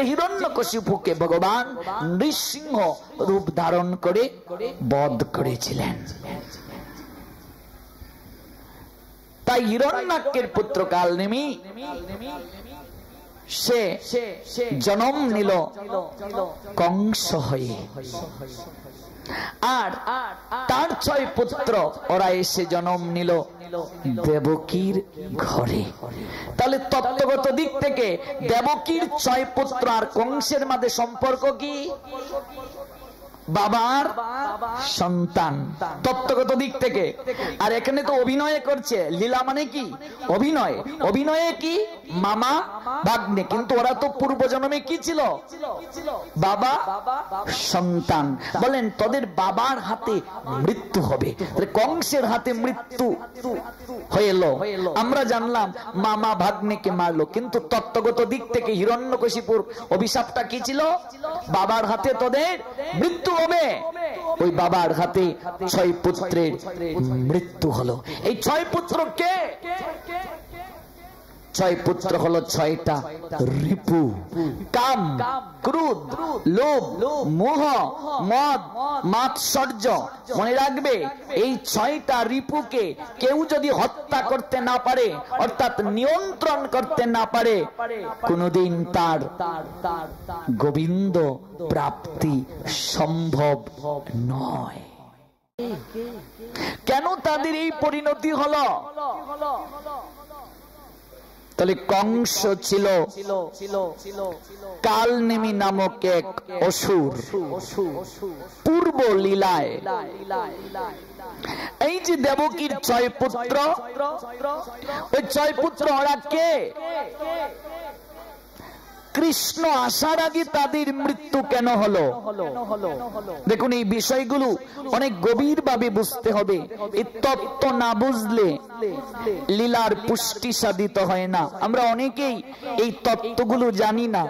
যে হিরণ্যকশিপুকে ভগবান নৃসিংহ রূপ ধারণ করে বধ করেছিলেন। তাই হিরণ্যাক্ষের পুত্র কালনেমি সে জন্ম নিল কংস হয়ে, আর তার 6 পুত্র ওরা এসে জন্ম নিল দেবকীর ঘরে। তাহলে তত্ত্বগত দিক থেকে দেবকীর 6 পুত্র আর কংসের মাঝে সম্পর্ক কি? বাবার সন্তান তত্ত্বগত দিক থেকে। আর এখানে তো অভিনয় করছে, লীলা মানে কি? অভিনয়। অভিনয়ে কি? মামা ভাগ্নে, কিন্তু ওরা তো পূর্ব জন্মে কি ছিল? বাবা সন্তান। বলেন তোদের বাবার হাতে মৃত্যু হবে, কংসের হাতে মৃত্যু হইল। আমরা জানলাম মামা ভাগ্নেকে মারলো, কিন্তু তত্ত্বগত দিক থেকে হিরণ্যকশিপুর অভিশাপটা কি ছিল? বাবার হাতে তোদের মৃত্যু হবে। ওই বাবার হাতে 6 পুত্রের মৃত্যু হলো। এই 6 পুত্র কে? 6 পুত্র হলো 6টা রিপু। কাম, ক্রোধ, লোভ, মোহ, মদ, মাৎসর্য। মনে রাখবে, এই 6টা রিপুকে কেউ যদি হত্যা করতে না পারে, অর্থাৎ নিয়ন্ত্রণ করতে না পারে, কোনদিন তার গোবিন্দ প্রাপ্তি সম্ভব নয়। কেন তাদের এই পরিণতি হলো? তাহলে কংস ছিল কালনেমি নামক এক অসুর। পূর্ব লীলায় এই যে দেবকীর 6 পুত্র, ওই 6 পুত্র ওরা কে? কৃষ্ণ আসার আগে তাদের মৃত্যু কেন হলো? দেখুন, এই বিষয়গুলো অনেক গভীর ভাবে বুঝতে হবে। এই তত্ত্ব না বুঝলে লীলার পুষ্টি সাধিত হয় না। আমরা অনেকেই এই তত্ত্বগুলো জানি না।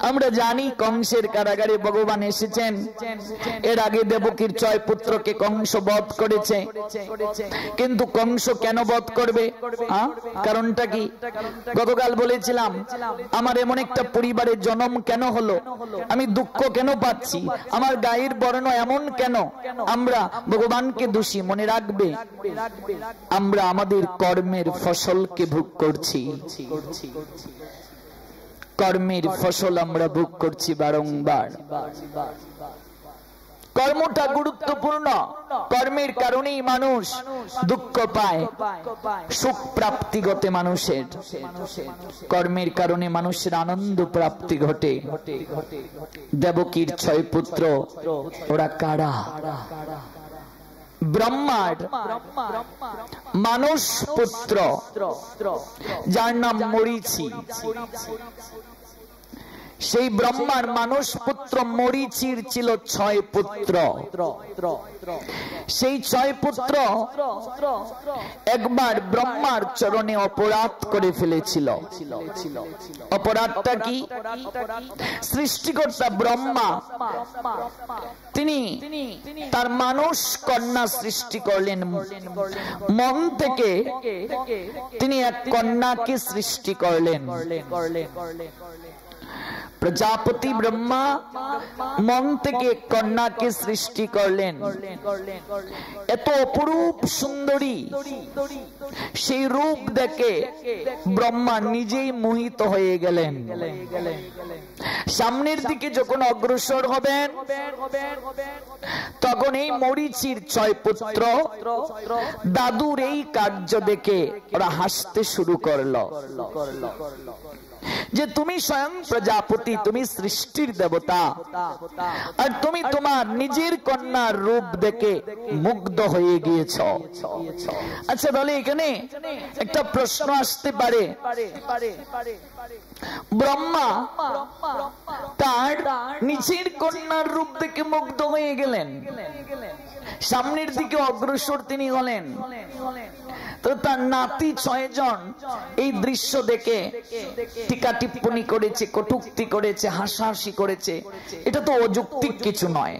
আমরা জানি কংসের কারাগারে ভগবান এসেছেন, এর আগে দেবকীর 6 পুত্রকে কংস বধ করেছে। কিন্তু কংস কেন বধ করবে? কারণটা কি? গতকাল বলেছিলাম, আমার এমন একটা পরিবারের জন্ম কেন হলো, আমি দুঃখ কেন পাচ্ছি, আমার গায়ের বর্ণ এমন কেন? আমরা ভগবানকে দোষী। মনে রাখবে, আমরা আমাদের কর্মের ফসলকে ভোগ করছি। কর্মের ফসল আমরা ভোগ করছি বারংবার। কর্মটা গুরুত্বপূর্ণ। কর্মের কারণেই মানুষ দুঃখ পায়। সুখ প্রাপ্তি ঘটে মানুষের, কর্মের কারণে মানুষের আনন্দ প্রাপ্তি ঘটে। দেবকীর 6 পুত্র ওরা কারা? ব্রহ্মার মানস পুত্র, যার নাম মরীচি। সেই ব্রহ্মার মানস পুত্র মরীচির ছিল 6 পুত্র। সেই 6 পুত্র একবার ব্রহ্মার চরণে অপরাধ করে ফেলেছিল। অপরাধটা কি? সৃষ্টিকর্তা ব্রহ্মা তিনি তার মানস কন্যা সৃষ্টি করলেন। মন থেকে তিনি এক কন্যাকে সৃষ্টি করলেন। প্রজাপতি ব্রহ্মা মন থেকে কন্যাকে সৃষ্টি করলেন। এত অপরূপ সুন্দরী, সেই রূপ দেখে ব্রহ্মা নিজেই মোহিত হয়ে গেলেন। সামনের দিকে যখন অগ্রসর হবেন, তখন এই মরীচির 6 পুত্র দাদুর এই কার্য দেখে ওরা হাসতে শুরু করলো যে তুমি স্বয়ং প্রজাপতি, তুমি সৃষ্টির দেবতা, আর তুমি তোমার নিজের কন্যার রূপ দেখে মুগ্ধ হয়ে গিয়েছ। আচ্ছা, তাহলে এখানে একটা প্রশ্ন আসতে পারে, ব্রহ্মা তার নিজের কন্যার রূপ দেখে মুগ্ধ হয়ে গেলেন, সামনের দিকে অগ্রসর তিনি হলেন, তো তার নাতি 6 জন এই দৃশ্য দেখে টিকা টিপ্পণী করেছে, কটূক্তি করেছে, হাসাহাসি করেছে। এটা তো অযৌক্তিক কিছু নয়।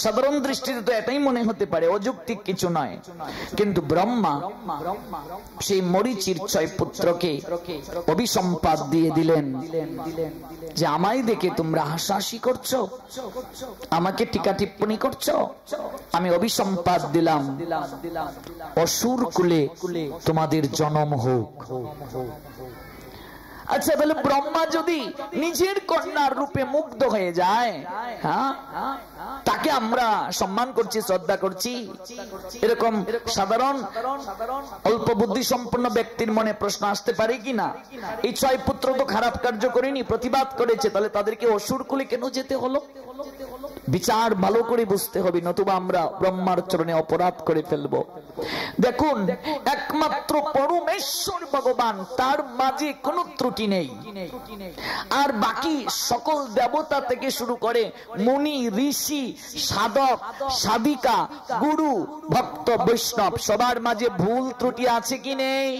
সাধারণ দৃষ্টিতে তো এটাই মনে হতে পারে, অযৌক্তিক কিছু নয়। কিন্তু ব্রহ্মা সেই মরীচির 6 পুত্রকে অভিসম্পাদ দিয়ে দিলেন যে আমায় দেখে তোমরা হাসাহাসি করছো, আমাকে টিকা টিপ্পণী করছো, আমি অভিসম্পাদ দিলাম অসুর কুলে তোমাদের জন্ম হোক। আচ্ছা, তাহলে ব্রহ্মা যদি নিজের কন্যার রূপে মুগ্ধ হয়ে যায়, হ্যাঁ, তাকে আমরা সম্মান করছি, শ্রদ্ধা করছি, এরকম সাধারণ অল্প বুদ্ধি সম্পন্ন ব্যক্তির মনে প্রশ্ন আসতে পারে কিনা? এই 6 পুত্র তো খারাপ কার্য করেনি, প্রতিবাদ করেছে, তাহলে তাদেরকে অসুর কুলে কেন যেতে হলো? বিচার ভালো করে বুঝতে হবে, নতুবা আমরা ব্রহ্মার চরণে অপরাধ করে ফেলব। দেখুন, একমাত্র পরমেশ্বর ভগবান, তার মাঝে কোনো ত্রুটি নেই। আর বাকি সকল দেবতা থেকে শুরু করে মুনি, ঋষি, সাধক, সাধিকা, গুরু, ভক্ত, বৈষ্ণব, সবার মাঝে ভুল ত্রুটি আছে কি নেই?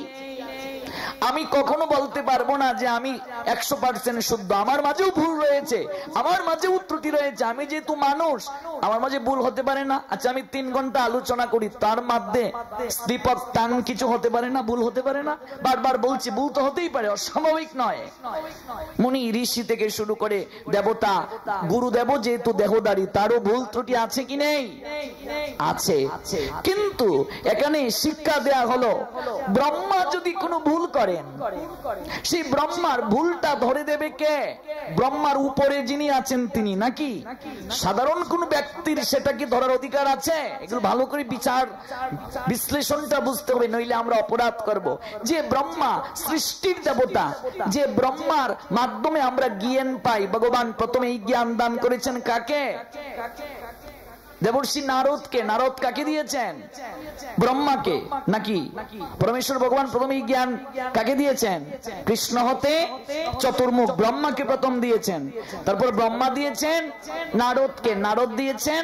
আমি কখনো বলতে পারবো না যে আমি 100% শুদ্ধ, আমার মাঝেও ভুল রয়েছে, আমার মাঝেও ত্রুটি রয়েছে। আমি যেহেতু মানুষ, আমার মাঝে ভুল হতে পারে না? আচ্ছা, আমি 3 ঘন্টা আলোচনা করি, তার মধ্যে বিপদ টান কিছু হতে পারে না, ভুল হতে পারে না? বারবার বলছি, ভুল তো হতেই পারে, অস্বাভাবিক নয়। মুনি ঋষি থেকে শুরু করে দেবতা, গুরুদেব যেহেতু দেহদারী, তারও ভুল ত্রুটি আছে কি নেই? আছে। কিন্তু এখানে শিক্ষা দেয়া হলো, ব্রহ্মা যদি কোনো ভুল করেন, সেই ব্রহ্মার ভুলটা ধরে দেবে কে? ব্রহ্মার উপরে যিনি আছেন তিনি, নাকি সাধারণ কোন ব্যক্তির সেটা কি ধরার অধিকার আছে? এগুলো ভালো করে বিচার বিশ্লেষণটা বুঝতে হবে, নইলে আমরা অপরাধ করব। যে ব্রহ্মা সৃষ্টির দেবতা, যে ব্রহ্মার মাধ্যমে আমরা জ্ঞান পাই, ভগবান প্রথমে এই জ্ঞান দান করেছেন কাকে? দেবর্ষি নারদকে। নারদ কাকে দিয়েছেন? ব্রহ্মাকে। নাকি পরমেশ্বর ভগবান প্রথমে জ্ঞান কাকে দিয়েছেন? কৃষ্ণ হতে চতুর্মুখ ব্রহ্মাকে প্রথম দিয়েছেন। তারপর ব্রহ্মা দিয়েছেন নারদকে, নারদ দিয়েছেন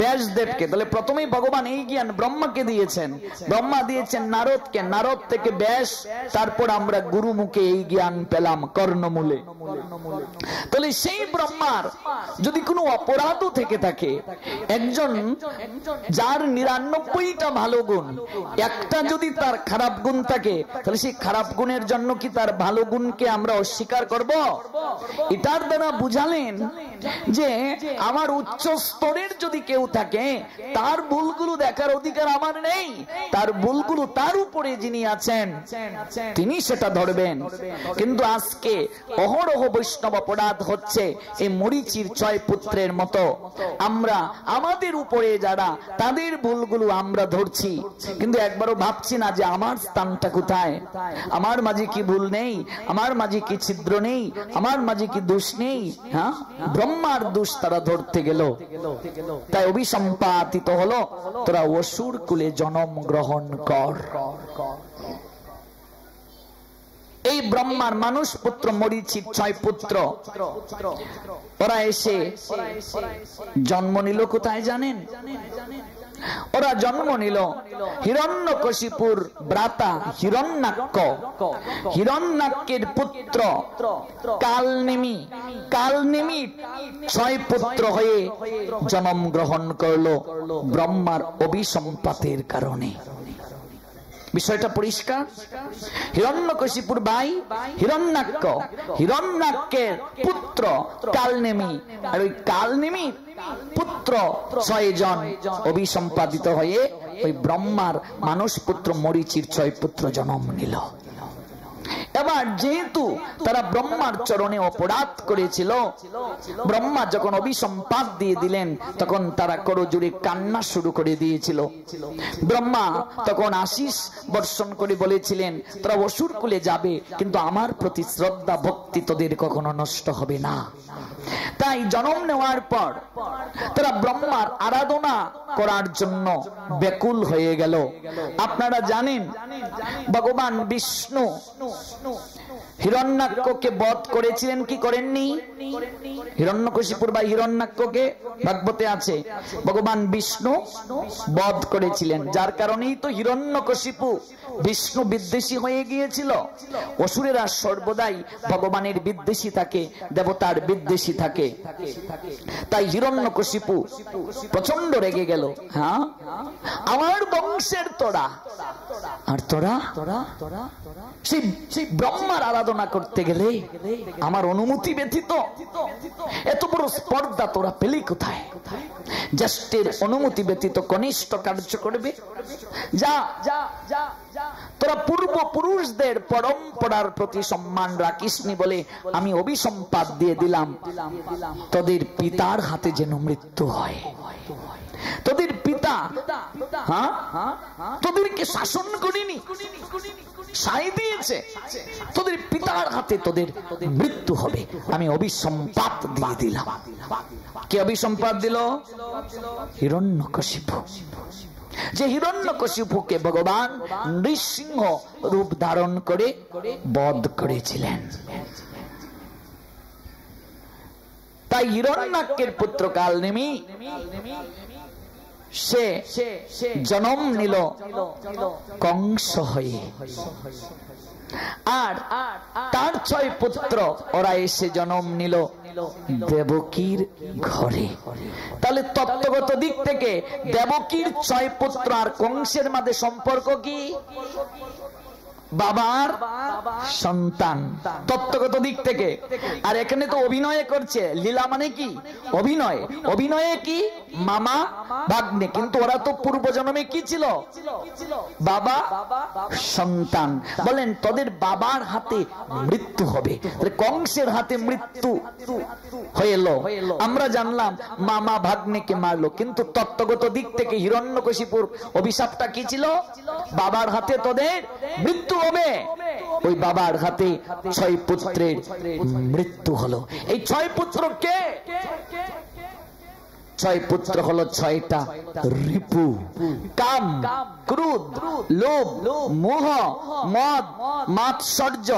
ব্যাসদেবকে। তাহলে প্রথমেই ভগবান এই জ্ঞান ব্রহ্মাকে দিয়েছেন, ব্রহ্মা দিয়েছেন নারদকে, নারদ থেকে ব্যাস, তারপর আমরা গুরুমুখে এই জ্ঞান পেলাম কর্ণমূলে। তাহলে সেই ব্রহ্মার যদি কোনো অপরাধও থেকে থাকে, একজন যার 99টা ভালো গুণ, একটা যদি তার খারাপ গুণ থাকে, তাহলে সেই খারাপ গুণের জন্য কি তার ভালো গুণকে আমরা অস্বীকার করব? এটার দ্বারা বুঝালেন যে আমার উচ্চ স্তরের যদি কেউ থাকে, তার ভুলগুলো দেখার অধিকার আমার নেই, তার ভুলগুলো তার উপরে যিনি আছেন তিনি সেটা ধরবেন। কিন্তু আজকে অহরহ বৈষ্ণব অপরাধ হচ্ছে এই মরীচির 6 পুত্রের মতো। আমরা আমাদের উপরে যারা, তাদের ভুলগুলো আমরা ধরছি, কিন্তু একবারও ভাবছি না যে আমার স্থানটা কোথায়, আমার মাঝে কি ভুল নেই, আমার মাঝে কি ছিদ্র নেই, আমার মাঝে কি দোষ নেই। হ্যাঁ, ব্রহ্মার দোষ তারা ধরতে গেল, তাই অভিসম্পাদিত হলো, তোরা অসুর কুলে জন্ম গ্রহণ কর। এই ব্রহ্মার মানুষ পুত্র মরীচির 6 পুত্র, ওরা এসে জন্ম নিল কোথায় জানেন? ওরা জন্ম নিল হিরণ্যকশিপুর ভ্রাতা হিরণ্যাক্ষ। হিরণ্যাক্ষের পুত্র কালনেমি। কালনেমি 6 পুত্র হয়ে জন্ম গ্রহণ করলো ব্রহ্মার অভিসম্পাতের কারণে। বিষয়টা পরিষ্কার। হিরণ্যকশিপুর ভাই হিরণ্যাক্ষ, হিরণ্যাক্ষের পুত্র কালনেমি, আর ওই কালনেমি পুত্র 6 জন অভিসম্পাদিত হয়ে ওই ব্রহ্মার মানস পুত্র মরীচির 6 পুত্র জন্ম নিল। এবার যেহেতু তারা ব্রহ্মার চরণে অপরাধ করেছিল, ব্রহ্মা যখন অভিসম্পাদ দিয়ে দিলেন, তখন তারা করজোড়ে কান্না শুরু করে দিয়েছিল। ব্রহ্মা তখন আশীষ বর্ষণ করে বলেছিলেন, তোরা অসুর কুলে যাবে, কিন্তু আমার প্রতি শ্রদ্ধা ভক্তি তোদের কখনো নষ্ট হবে না। তাই জন্ম নেওয়ার পর তারা ব্রহ্মার আরাধনা করার জন্য ব্যাকুল হয়ে গেল। আপনারা জানেন, ভগবান বিষ্ণু হিরণ্যাক্ষকে বধ করেছিলেন কি করেননি? হিরণ্যকশিপুর বা হিরণ্যাক্ষকে ভাগবতে আছে, ভগবান বিষ্ণু বধ করেছিলেন, যার কারণেই তো হিরণ্যকশিপু বিষ্ণু বিদ্বেষী হয়ে গিয়েছিল। অসুরেরা সর্বদাই ভগবানের বিদ্বেষী থাকে, দেবতার বিদ্বেষী বেশি থাকে। তাই হিরণ্যকশিপু প্রচন্ড রেগে গেল, হ্যাঁ আমার বংশের তোরা, আর তোরা সেই ব্রহ্মার আরাধনা করতে গেলে আমার অনুমতি ব্যতীত এত বড় স্পর্ধা তোরা পেলি কোথায়? জ্যেষ্ঠের অনুমতি ব্যতীত কনিষ্ঠ কার্য করবে? যা তোরা পূর্বপুরুষদের পরম্পরার প্রতি সম্মান রাখিসনি বলে আমি অভিসম্পাত দিয়ে দিলাম, তোদের পিতার হাতে যেন মৃত্যু হয়। তোদের পিতা তোদেরকে শাসন করিনি, সাই দিয়েছে, তোদের পিতার হাতে তোদের মৃত্যু হবে, আমি অভিসম্পাত দিয়ে দিলাম। কে অভিসম্পাত দিল? হিরণ্যকশিপু। যে হিরণ্যকশিপুকে ভগবান নৃসিংহ রূপ ধারণ করে বধ করেছিলেন। তাই হিরণ্যাক্ষের পুত্র কালনেমি সে জন্ম নিল কংস হয়ে, আর তার 6 পুত্র ওরা এসে জন্ম নিল দেবকীর ঘরে। তাহলে তত্ত্বগত দিক থেকে দেবকীর 6 পুত্র আর কংসের মাঝে সম্পর্ক কি? বাবার সন্তান, তত্ত্বগত দিক থেকে। আর এখানে তো অভিনয় করছে, লীলা মানে কি? অভিনয়। অভিনয়ে কি? মামা ভাগ্নে, কিন্তু ওরা তো পূর্বজন্মে কি ছিল? বাবা সন্তান। বলেন তোদের বাবার হাতে মৃত্যু হবে, কংসের হাতে মৃত্যু হইল। আমরা জানলাম মামা ভাগ্নেকে মারলো, কিন্তু তত্ত্বগত দিক থেকে হিরণ্যকশিপুর অভিশাপটা কি ছিল? বাবার হাতে তোদের মৃত্যু হবে। ওই বাবার হাতে 6 পুত্রের মৃত্যু হলো। এই 6 পুত্র কে? 6 পুত্র হলো 6টা রিপু। কাম, ক্রোধ, লোভ, মোহ, মদ, মাৎসর্য।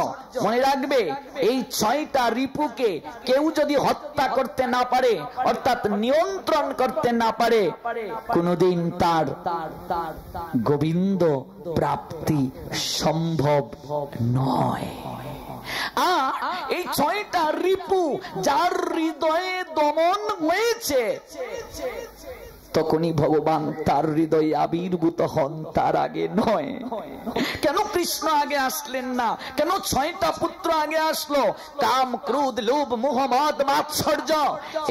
মনে রাখবে, এই 6টা রিপুকে কেউ যদি হত্যা করতে না পারে, অর্থাৎ নিয়ন্ত্রণ করতে না পারে, কোনদিন তার গোবিন্দ প্রাপ্তি সম্ভব নয়। এই 6টা রিপু যার হৃদয়ে দমন হয়েছে, তখনই ভগবান তার হৃদয়ে আবির্ভূত হন, তার আগে নয়। কেন কৃষ্ণ আগে আসলেন না? কেন 6টা পুত্র আগে আসলো? কাম, ক্রোধ, লোভ, মোহ, মদ, মাৎসর্য।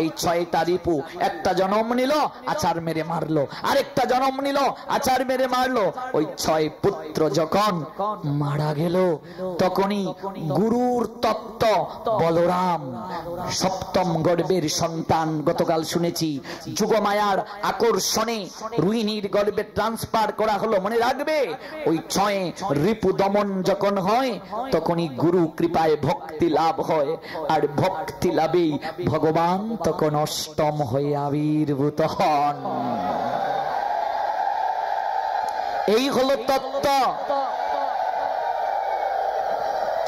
এই 6টা রিপু একটা জন্ম নিল, আচার মেরে মারলো, আরেকটা জন্ম নিল, আচার মেরে মারলো। ওই 6 পুত্র যখন মারা গেল, তখনই গুরুর তত্ত্ব বলরাম, সপ্তম গর্ভের সন্তান, গতকাল শুনেছি, যুগমায়ার আকর্ষণে রোহিণীর গর্ভে ট্রান্সফার করা হলো। মনে রাখবে, ওই 6 রিপু দমন যখন হয়, তখনই গুরু কৃপায় ভক্তি লাভ হয়, আর ভক্তি লাভেই ভগবান তখন অষ্টম হয়ে আবির্ভূত হন। এই হলো তত্ত্ব।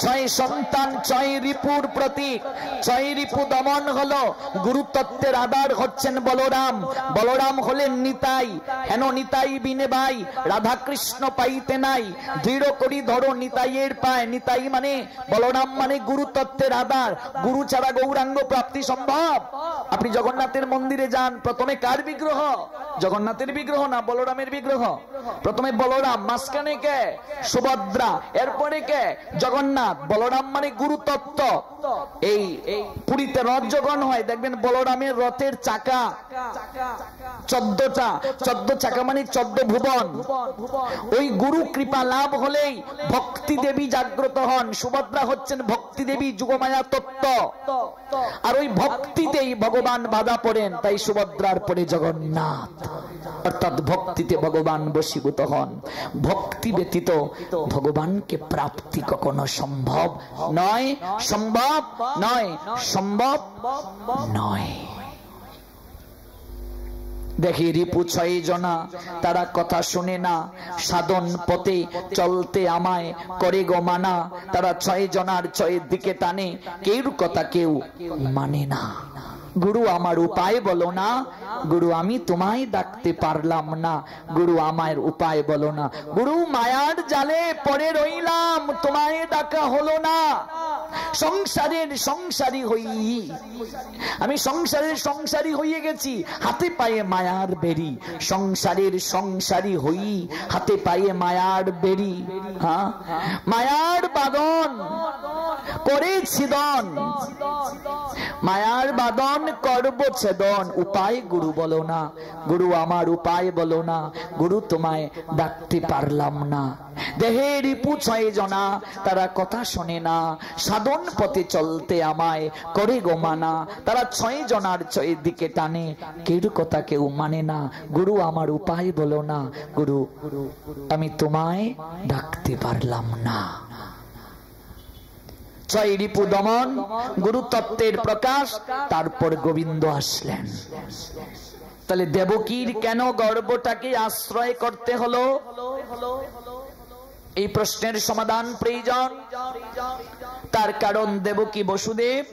6 সন্তান, 6 রিপুর প্রতীক। 6 রিপু দমন হলো। গুরুতত্ত্বের আধার হচ্ছেন বলরাম। বলরাম হলেন নিতাই। হেন নিতাই বিনে ভাই, রাধা কৃষ্ণ পাইতে নাই, দৃঢ় করি ধরো নিতাইয়ের পায়। নিতাই মানে বলরাম, মানে গুরুতত্ত্বের আধার। গুরু ছাড়া গৌরাঙ্গ প্রাপ্তি সম্ভব? আপনি জগন্নাথের মন্দিরে যান, প্রথমে কার বিগ্রহ? জগন্নাথের বিগ্রহ না, বলরামের বিগ্রহ। প্রথমে বলরাম, মাঝখানে কে? সুভদ্রা, এরপরে কে? জগন্নাথ। বলরাম মানে গুরুতত্ত্ব। এই পুরীতে রথ যখন হয়, দেখবেন বলরামের রথের চাকা 14টা। 14 চাকা মানে 14 ভুবন। ওই গুরু কৃপা লাভ হলেই ভক্তি দেবী জাগ্রত হন। সুভদ্রা হচ্ছেন ভক্তি দেবী, যুগমায়া তত্ত্ব। আর ওই ভক্তিতেই ভগবান বাধা পড়েন, তাই সুভদ্রার পরে জগন্নাথ। অর্থাৎ ভক্তিতে ভগবান বশীভূত হন। ভক্তি ব্যতীত ভগবানকে প্রাপ্তি কখনো সম্ভব নয়, সম্ভব নয়, সম্ভব নয়। দেখি রিপু 6 জনা, তারা কথা শুনে না, সাধন পথে চলতে আমায় করে গো মানা। তারা 6 জনার 6 দিকে টানে, কেউ কথা কেউ মানে না। গুরু আমার উপায় বলো না, গুরু আমি তোমায় ডাকতে পারলাম না, গুরু আমার উপায় বলো না। গুরু মায়ার জালে পড়ে রইলাম, তোমায় ডাকা হলো না। সংসারের সংসারী হই, আমি সংসারের সংসারী হয়ে গেছি, হাতে পায়ে মায়ার বেরি। সংসারের সংসারী হই, হাতে পায়ে মায়ার বেরি। হ্যাঁ, মায়ার বাঁধন করে ছিদন, মায়ার বাঁধন করব ছেদন। উপায় গুরু বলো না, গুরু আমার উপায় বলো না, গুরু তোমায় ডাকতে পারলাম না। দেহের রিপু 6 জনা, তারা কথা শোনে না, সাধন পথে চলতে আমায় করে গো মানা। তারা 6 জনার 6 দিকে টানে, কেউ কথা কেউ মানে না। গুরু আমার উপায় বলো না, গুরু আমি তোমায় ডাকতে পারলাম না। 6 রিপু দমন, গুরু তত্ত্বের প্রকাশ, তারপর গোবিন্দ আসলেন। তাহলে দেবকীর কেন গর্ভটাকে আশ্রয় করতে হলো? এই প্রশ্নের সমাধান প্রয়োজন। তার কারণ দেবকী বসুদেব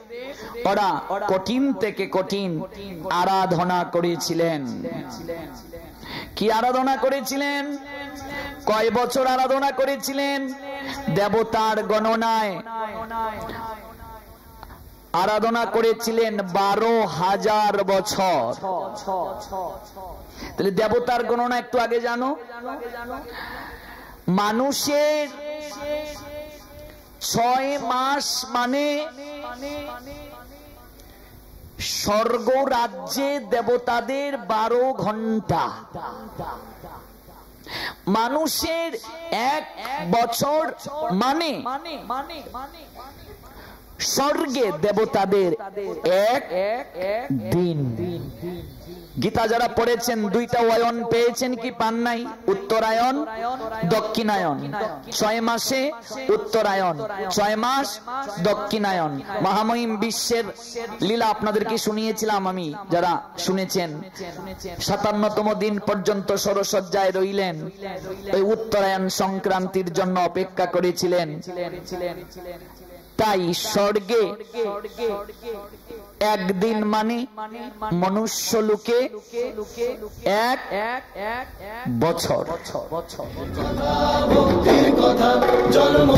ওরা কঠিন থেকে কঠিন আরাধনা করেছিলেন। কি আরাধনা করেছিলেন? কয় বছর আরাধনা করেছিলেন? দেবতার গণনায় আরাধনা করেছিলেন 12,000 বছর। তাহলে দেবতার গণনা একটু আগে জানো। মানুষের 6 মাস মানে স্বর্গ রাজ্যে দেবতাদের 12 ঘন্টা। মানুষের 1 বছর মানে স্বর্গে দেবতাদের 1 দিন। গীতা যারা পড়েছেন 2টা অয়ন পেয়েছেন কি পান নাই? উত্তরায়ণ, দক্ষিণায়ন। 6 মাসে উত্তরায়ণ, 6 মাস দক্ষিণায়ন। মহামহিম বিশ্বের লীলা আপনাদেরকে শুনিয়েছিলাম আমি, যারা শুনেছেন। 57তম দিন পর্যন্ত সরসজ্জায় রইলেন, ওই উত্তরায়ণ সংক্রান্তির জন্য অপেক্ষা করেছিলেন। তাই স্বর্গে 1 দিন মানে মনুষ্য লোকে 1 বছর। কথা জন্ম